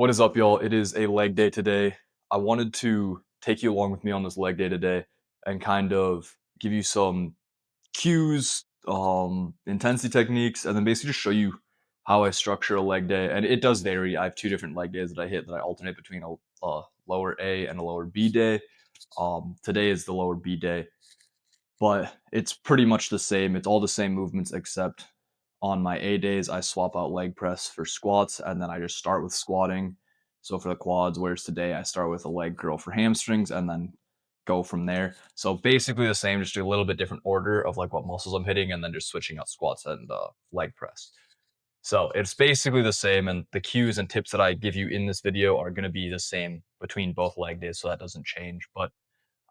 What is up, y'all? It is a leg day today. I wanted to take you along with me on this leg day today and kind of give you some cues, intensity techniques, and then basically just show you how I structure a leg day. And it does vary. I have two different leg days that I hit that I alternate between a lower A and a lower B day. Today is the lower B day, but it's pretty much the same. It's all the same movements except on my A days, I swap out leg press for squats, and then I just start with squatting. So for the quads, whereas today I start with a leg curl for hamstrings and then go from there. So basically the same, just a little bit different order of like what muscles I'm hitting, and then just switching out squats and leg press. So it's basically the same, and the cues and tips that I give you in this video are going to be the same between both leg days, so that doesn't change. But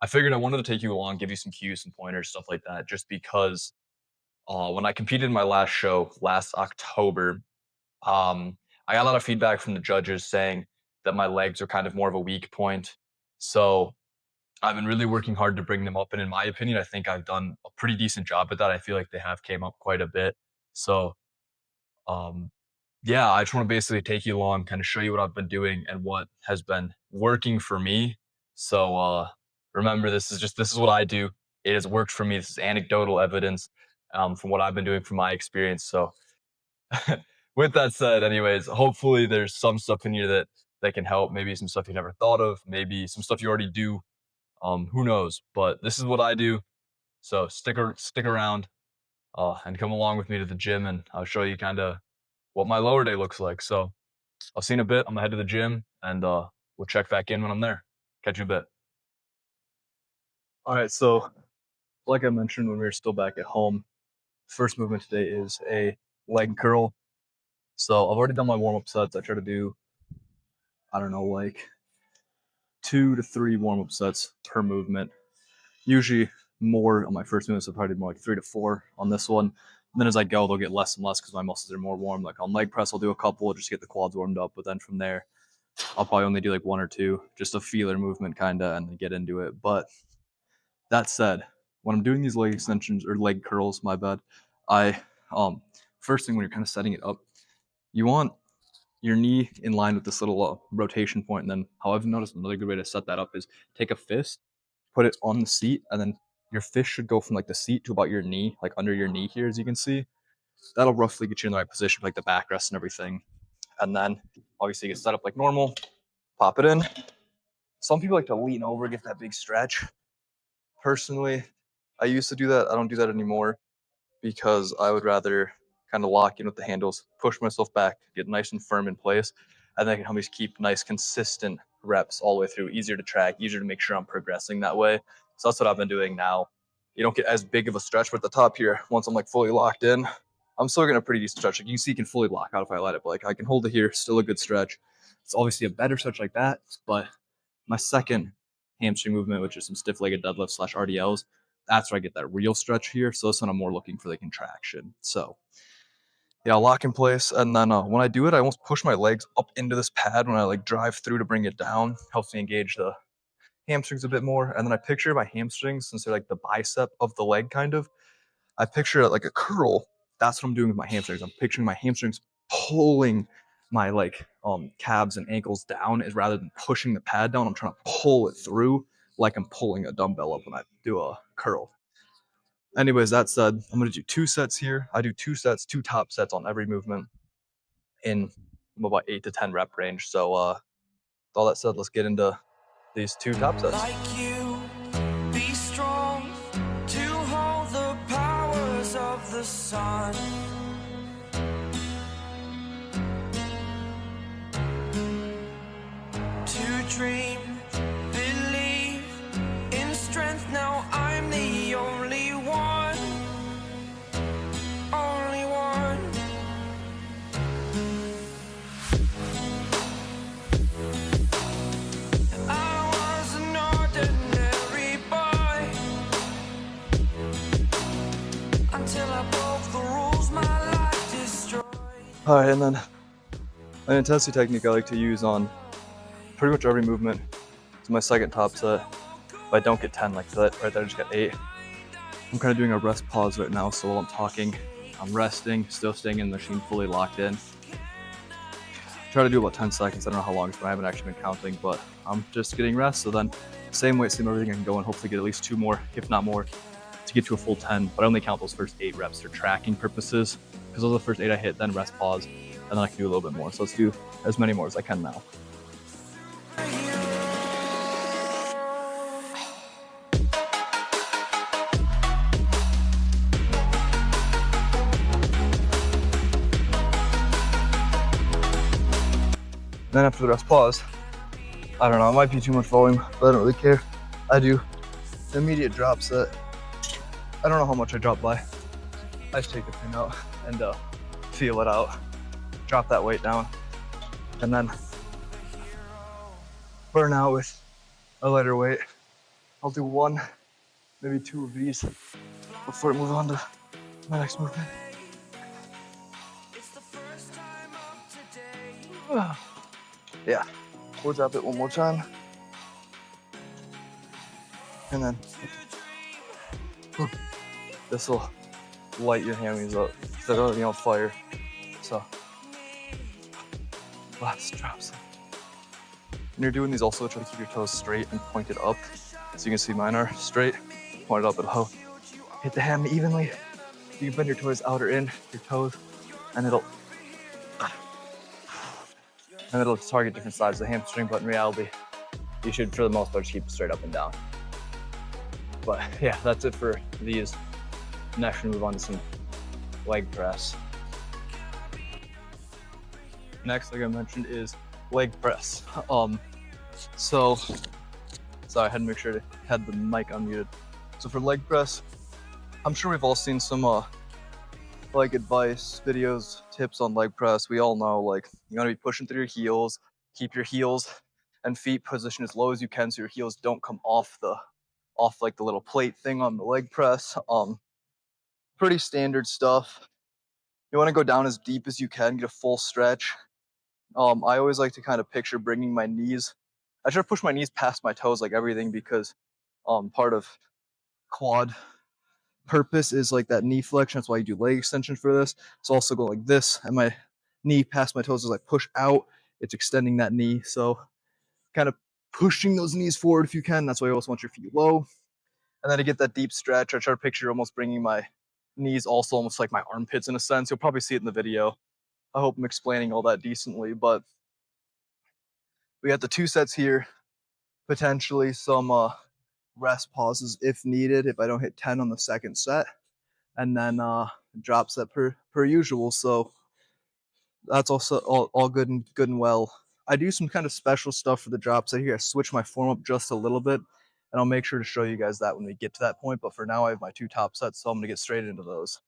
I figured I wanted to take you along, give you some cues, some pointers, stuff like that, just because when I competed in my last show last October, I got a lot of feedback from the judges saying that my legs are kind of more of a weak point. So I've been really working hard to bring them up. And in my opinion, I think I've done a pretty decent job at that. I feel like they have came up quite a bit. So um, yeah, I just want to basically take you along, kind of show you what I've been doing and what has been working for me. So remember, this is what I do. It has worked for me. This is anecdotal evidence from what I've been doing from my experience. So with that said, anyways, hopefully there's some stuff in here that can help. Maybe some stuff you never thought of. Maybe some stuff you already do. Who knows? But this is what I do. So stick around and come along with me to the gym, and I'll show you kind of what my lower day looks like. So I'll see you in a bit. I'm gonna head to the gym, and we'll check back in when I'm there. Catch you in a bit. All right. So like I mentioned when we were still back at home, first movement today is a leg curl. So I've already done my warm-up sets. I try to do, I don't know, like 2 to 3 warm-up sets per movement. Usually more on my first movement, so probably more like 3 to 4 on this one. And then as I go, they'll get less and less because my muscles are more warm. Like on leg press, I'll do a couple just to get the quads warmed up. But then from there, I'll probably only do like 1 or 2, just a feeler movement kind of, and then get into it. But that said, when I'm doing these leg extensions or leg curls, my bad, I first thing when you're kind of setting it up, you want your knee in line with this little rotation point. And then how I've noticed another good way to set that up is take a fist, put it on the seat, and then your fist should go from like the seat to about your knee, like under your knee here, as you can see. That'll roughly get you in the right position, like the backrest and everything. And then obviously you get set up like normal, pop it in. Some people like to lean over, get that big stretch. Personally, I used to do that. I don't do that anymore because I would rather kind of lock in with the handles, push myself back, get nice and firm in place, and then I can always keep nice, consistent reps all the way through. Easier to track, easier to make sure I'm progressing that way. So that's what I've been doing now. You don't get as big of a stretch, but at the top here, once I'm like fully locked in, I'm still getting a pretty decent stretch. Like you can see, you can fully lock out if I let it, but like I can hold it here, still a good stretch. It's obviously a better stretch like that, but my second hamstring movement, which is some stiff-legged deadlifts / RDLs, that's where I get that real stretch here. So this one I'm more looking for the contraction. So yeah, I'll lock in place. And then when I do it, I almost push my legs up into this pad when I like drive through to bring it down. Helps me engage the hamstrings a bit more. And then I picture my hamstrings, since they're like the bicep of the leg kind of, I picture it like a curl. That's what I'm doing with my hamstrings. I'm picturing my hamstrings pulling my like calves and ankles down, is rather than pushing the pad down, I'm trying to pull it through like I'm pulling a dumbbell up when I do a curl. Anyways, that said, I'm gonna do 2 sets here. I do 2 sets, 2 top sets on every movement in about 8 to 10 rep range. So with all that said, let's get into these 2 top sets. Like you, be strong to hold the powers of the sun. To dream, believe in strength. Now I'm the only one, only one. I was an ordinary boy until I broke the rules my life destroyed. All right, and then an intensity technique I like to use on pretty much every movement. It's my second top set. If I don't get 10 like that, right there I just got 8. I'm kind of doing a rest pause right now, so while I'm talking, I'm resting, still staying in the machine fully locked in. Try to do about 10 seconds. I don't know how long it's been. I haven't actually been counting, but I'm just getting rest. So then same weight, same everything, I can go and hopefully get at least 2 more, if not more, to get to a full 10. But I only count those first 8 reps for tracking purposes, because those are the first 8 I hit, then rest, pause, and then I can do a little bit more. So let's do as many more as I can now. Then after the rest, pause. I don't know, it might be too much volume, but I don't really care. I do immediate drop set. I don't know how much I drop by. I just take the pin out and feel it out. Drop that weight down, and then burn out with a lighter weight. I'll do 1, maybe 2 of these before I move on to my next movement. Yeah, we'll drop it 1 more time. And then this will light your hammies up. They're already on fire. So last drops. When you're doing these, also try to keep your toes straight and pointed up. So you can see mine are straight, pointed up, it'll hit the hammy evenly. You can bend your toes out or in your toes, and it'll target different sides of the hamstring, but in reality, you should, for the most part, just keep it straight up and down. But yeah, that's it for these. Next, we move on to some leg press. Next, like I mentioned, is leg press. So, sorry, I had to make sure to have the mic unmuted. So for leg press, I'm sure we've all seen some like advice videos, tips on leg press. We all know, like, you want to be pushing through your heels, keep your heels and feet positioned as low as you can so your heels don't come off like the little plate thing on the leg press. Pretty standard stuff. You want to go down as deep as you can, get a full stretch. I always like to kind of picture bringing my knees. I try to push my knees past my toes, like everything, because part of quad purpose is like that knee flexion. That's why you do leg extension for this. So also go like this, and my knee past my toes as I push out. It's extending that knee. So kind of pushing those knees forward if you can. That's why you also want your feet low. And then to get that deep stretch, I try to picture almost bringing my knees also almost like my armpits in a sense. You'll probably see it in the video. I hope I'm explaining all that decently, but we got the 2 sets here, potentially some rest pauses if needed, if I don't hit 10 on the second set, and then drop set per usual. So that's also all good and well. I do some kind of special stuff for the drop set here. I switch my form up just a little bit, and I'll make sure to show you guys that when we get to that point. But for now, I have my 2 top sets, so I'm gonna get straight into those.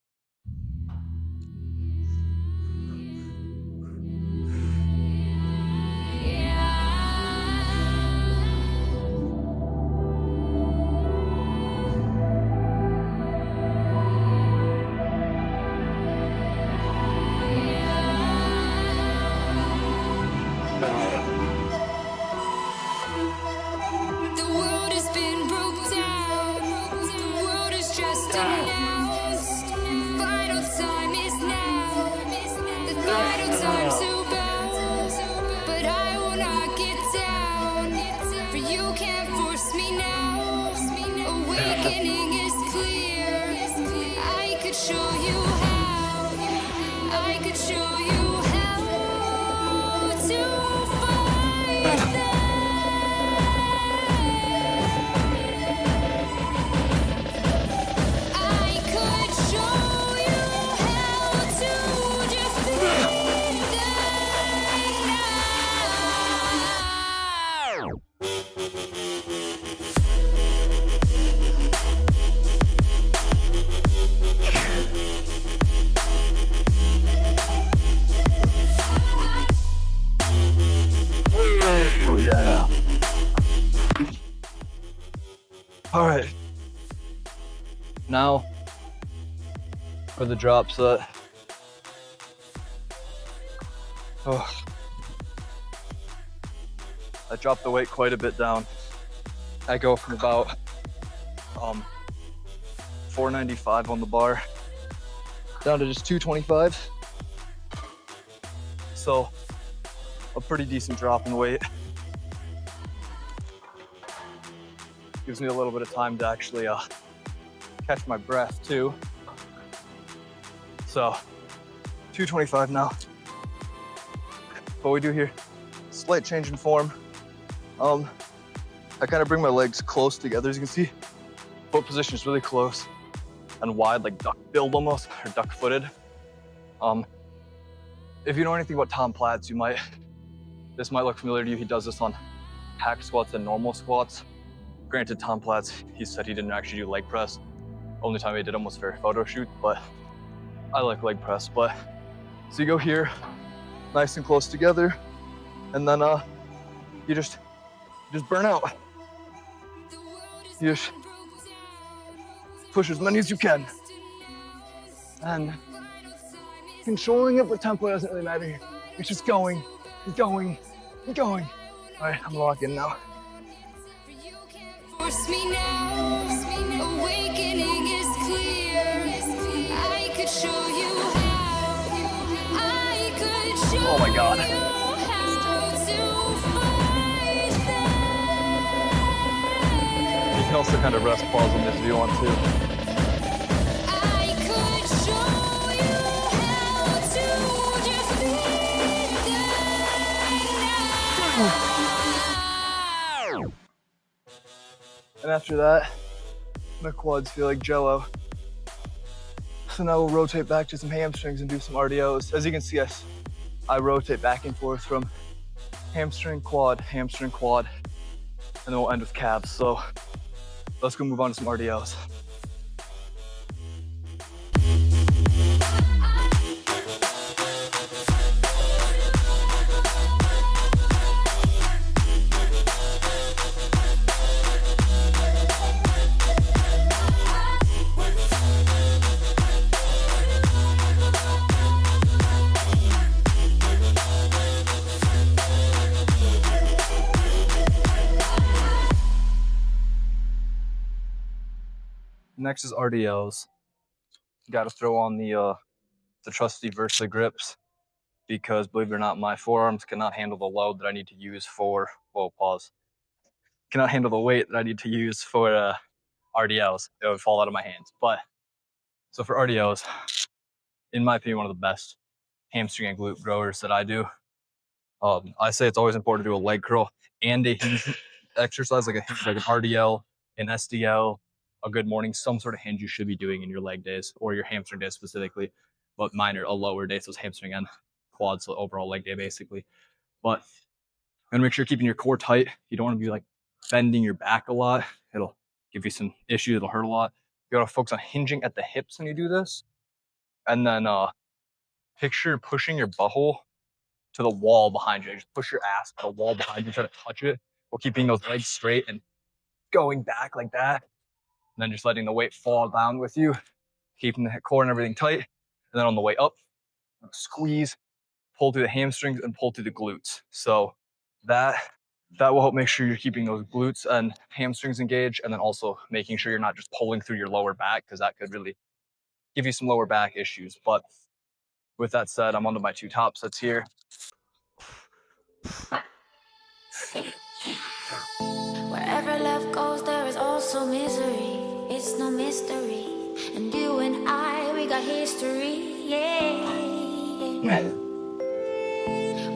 All right, now for the drop set. I dropped the weight quite a bit down. I go from about 495 on the bar down to just 225. So a pretty decent drop in weight. Gives me a little bit of time to actually catch my breath too. So 225 now. What we do here, slight change in form. I kind of bring my legs close together. As you can see, foot position is really close and wide, like duck-billed almost, or duck-footed. If you know anything about Tom Platz, this might look familiar to you. He does this on hack squats and normal squats. Granted, Tom Platz, he said he didn't actually do leg press. Only time he did them was for a photo shoot, but I like leg press. But so you go here, nice and close together, and then you just burn out. You just push as many as you can, and controlling it, but tempo doesn't really matter here. It's just going, going, going. All right, I'm locking now. Force me now, awakening is clear. I could show you how. I could show Oh my God. you how to fight them. You can also kind of rest pause on this if you want to. I could show you how to defeat them now. And after that, my quads feel like jello. So now we'll rotate back to some hamstrings and do some RDOs. As you can see, I rotate back and forth from hamstring, quad, and then we'll end with calves. So let's go move on to some RDOs. Next is RDLs. Got to throw on the trusty Versa grips because, believe it or not, my forearms cannot handle the load that I need to use for, cannot handle the weight that I need to use for RDLs. It would fall out of my hands. But, so for RDLs, in my opinion, one of the best hamstring and glute growers that I do. I say it's always important to do a leg curl and a hinge exercise, like an RDL, an SDL, a good morning, some sort of hinge you should be doing in your leg days or your hamstring days specifically. But mine are a lower day, so it's hamstring and quads, so overall leg day basically. But and make sure you're keeping your core tight. You don't want to be like bending your back a lot. It'll give you some issue. It'll hurt a lot. You gotta focus on hinging at the hips when you do this. And then picture pushing your butthole to the wall behind you. Just push your ass to the wall behind you, try to touch it while keeping those legs straight and going back like that. And then just letting the weight fall down with you, keeping the core and everything tight. And then on the way up, squeeze, pull through the hamstrings and pull through the glutes. So that will help make sure you're keeping those glutes and hamstrings engaged, and then also making sure you're not just pulling through your lower back, because that could really give you some lower back issues. But with that said, I'm onto my two top sets here. Wherever love goes, there is also misery. It's no mystery. And you and I, we got history. Yeah.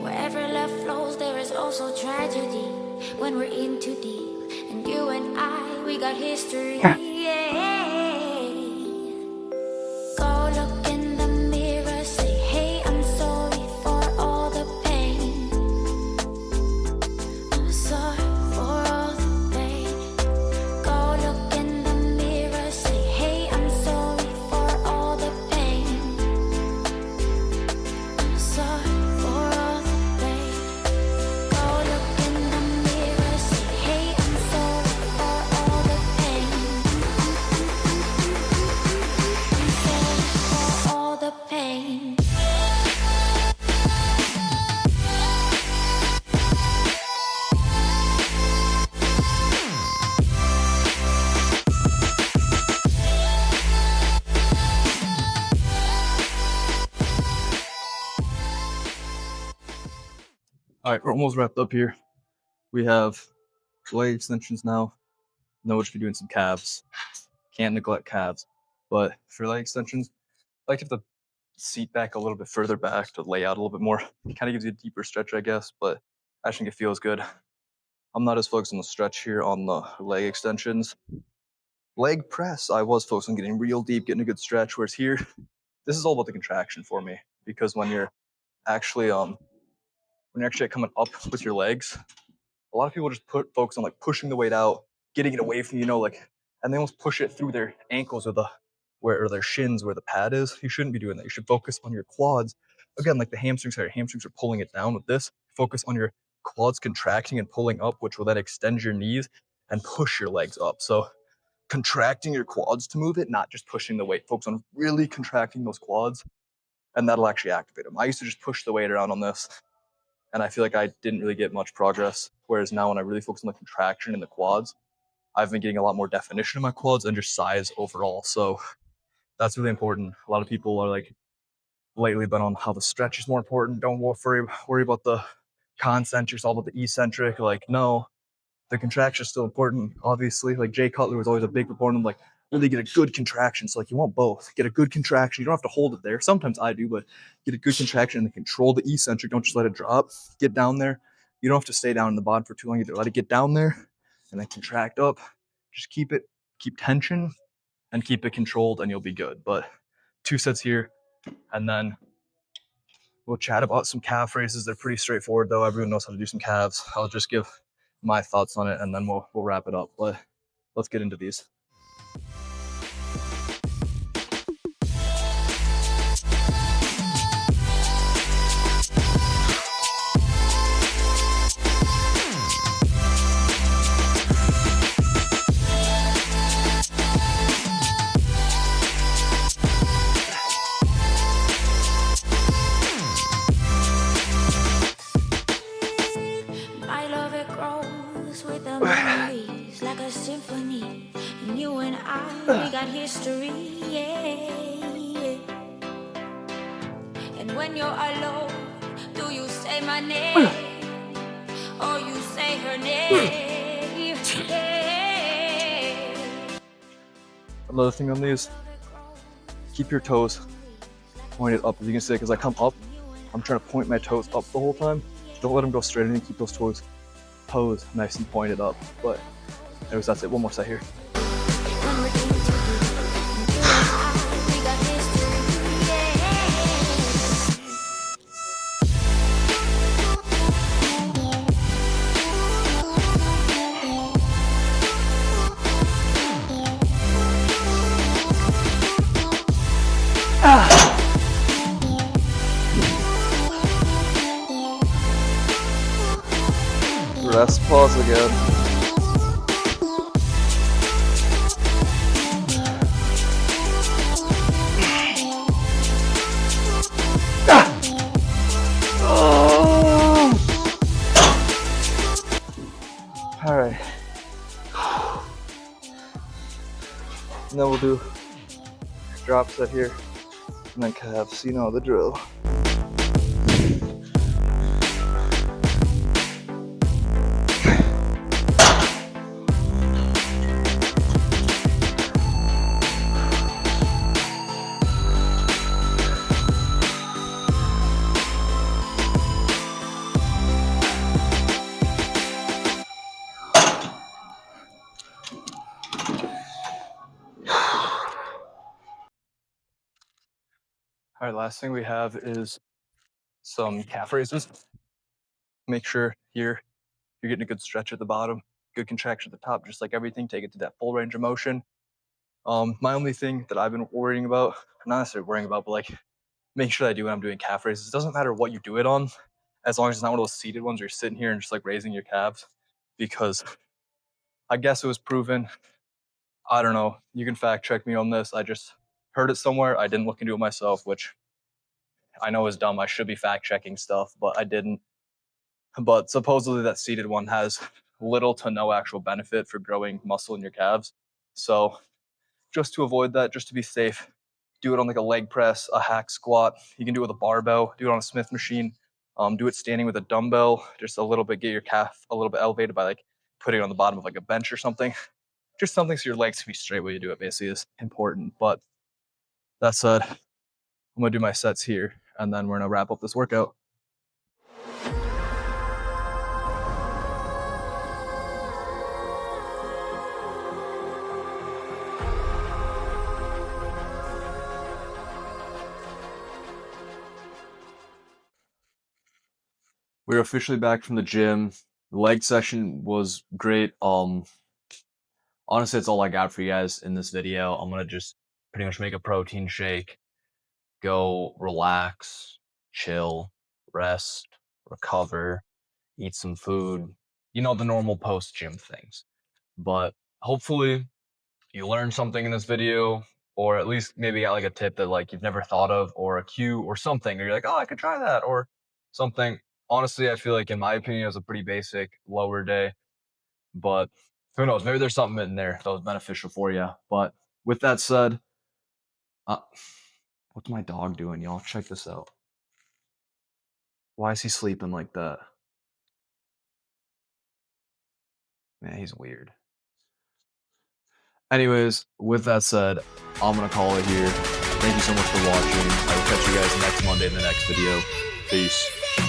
Wherever love flows, there is also tragedy. When we're in too deep. And you and I, we got history. Yeah. Go look in the mirror, say, hey, I'm sorry for all the pain. I'm sorry for all the pain. Go look in the mirror, say, hey, I'm sorry for all the pain. I'm sorry for all the pain. Go look in the mirror, say, hey, I'm sorry for all the pain. All right, we're almost wrapped up here. We have leg extensions now. Know we should be doing some calves. Can't neglect calves. But for leg extensions, I like to have the seat back a little bit further back to lay out a little bit more. It kind of gives you a deeper stretch, I guess, but I think it feels good. I'm not as focused on the stretch here on the leg extensions. Leg press, I was focused on getting real deep, getting a good stretch, whereas here, this is all about the contraction for me. Because when you're actually coming up with your legs, a lot of people just focus on like pushing the weight out, getting it away from like, and they almost push it through their ankles or their shins where the pad is. You shouldn't be doing that. You should focus on your quads. Again, like the hamstrings, your hamstrings are pulling it down with this. Focus on your quads contracting and pulling up, which will then extend your knees and push your legs up. So contracting your quads to move it, not just pushing the weight. Focus on really contracting those quads, and that'll actually activate them. I used to just push the weight around on this, and I feel like I didn't really get much progress. Whereas now, when I really focus on the contraction in the quads, I've been getting a lot more definition in my quads and just size overall. So that's really important. A lot of people are like lately been on how the stretch is more important. Don't worry about the concentrics, all about the eccentric. Like, no, the contraction is still important. Obviously, like Jay Cutler was always a big proponent of like really get a good contraction. So like you want both. Get a good contraction. You don't have to hold it there. Sometimes I do, but get a good contraction and then control the eccentric. Don't just let it drop. Get down there. You don't have to stay down in the bottom for too long either. Let it get down there and then contract up. Just keep tension and keep it controlled and you'll be good. But 2 sets here, and then we'll chat about some calf raises. They're pretty straightforward though. Everyone knows how to do some calves. I'll just give my thoughts on it and then we'll wrap it up. But let's get into these. My love, it grows with the memories like a symphony. And you and I, we got history, yeah. And when you're alone, do you say my name or you say her name? Yeah. Another thing on these, keep your toes pointed up, as you can see, because I come up, I'm trying to point my toes up the whole time. Don't let them go straight in, keep those toes nice and pointed up. But anyways, that's it. One more set here. When we're into it, you and I, we got history, Rest, pause again. All right. And then we'll do drop set here, and then calves. You know the drill. All right, last thing we have is some calf raises. Make sure here you're getting a good stretch at the bottom, good contraction at the top, just like everything. Take it to that full range of motion. My only thing that I've been worrying about, not necessarily worrying about, but like make sure that I do when I'm doing calf raises. It doesn't matter what you do it on, as long as it's not one of those seated ones where you're sitting here and just like raising your calves. Because I guess it was proven, I don't know, you can fact check me on this. I just heard it somewhere. I didn't look into it myself, which I know is dumb. I should be fact checking stuff, but I didn't. But supposedly that seated one has little to no actual benefit for growing muscle in your calves. So just to avoid that, just to be safe, do it on like a leg press, a hack squat. You can do it with a barbell, do it on a Smith machine, Do it standing with a dumbbell, just a little bit, get your calf a little bit elevated by like putting it on the bottom of like a bench or something. Just something so your legs can be straight while you do it basically is important. But that said, I'm gonna do my sets here and then we're gonna wrap up this workout. We're officially back from the gym. The leg session was great. Honestly, that's all I got for you guys in this video. I'm gonna just pretty much make a protein shake, go relax, chill, rest, recover, eat some food, you know, the normal post-gym things. But hopefully you learned something in this video, or at least maybe got like a tip that like you've never thought of, or a cue or something, or you're like, oh, I could try that, or something. Honestly, I feel like in my opinion, it was a pretty basic lower day, but who knows? Maybe there's something in there that was beneficial for you. But with that said, what's my dog doing, y'all? Check this out. Why is he sleeping like that? Man, he's weird. Anyways, with that said, I'm gonna call it here. Thank you so much for watching. I will catch you guys next Monday in the next video. Peace.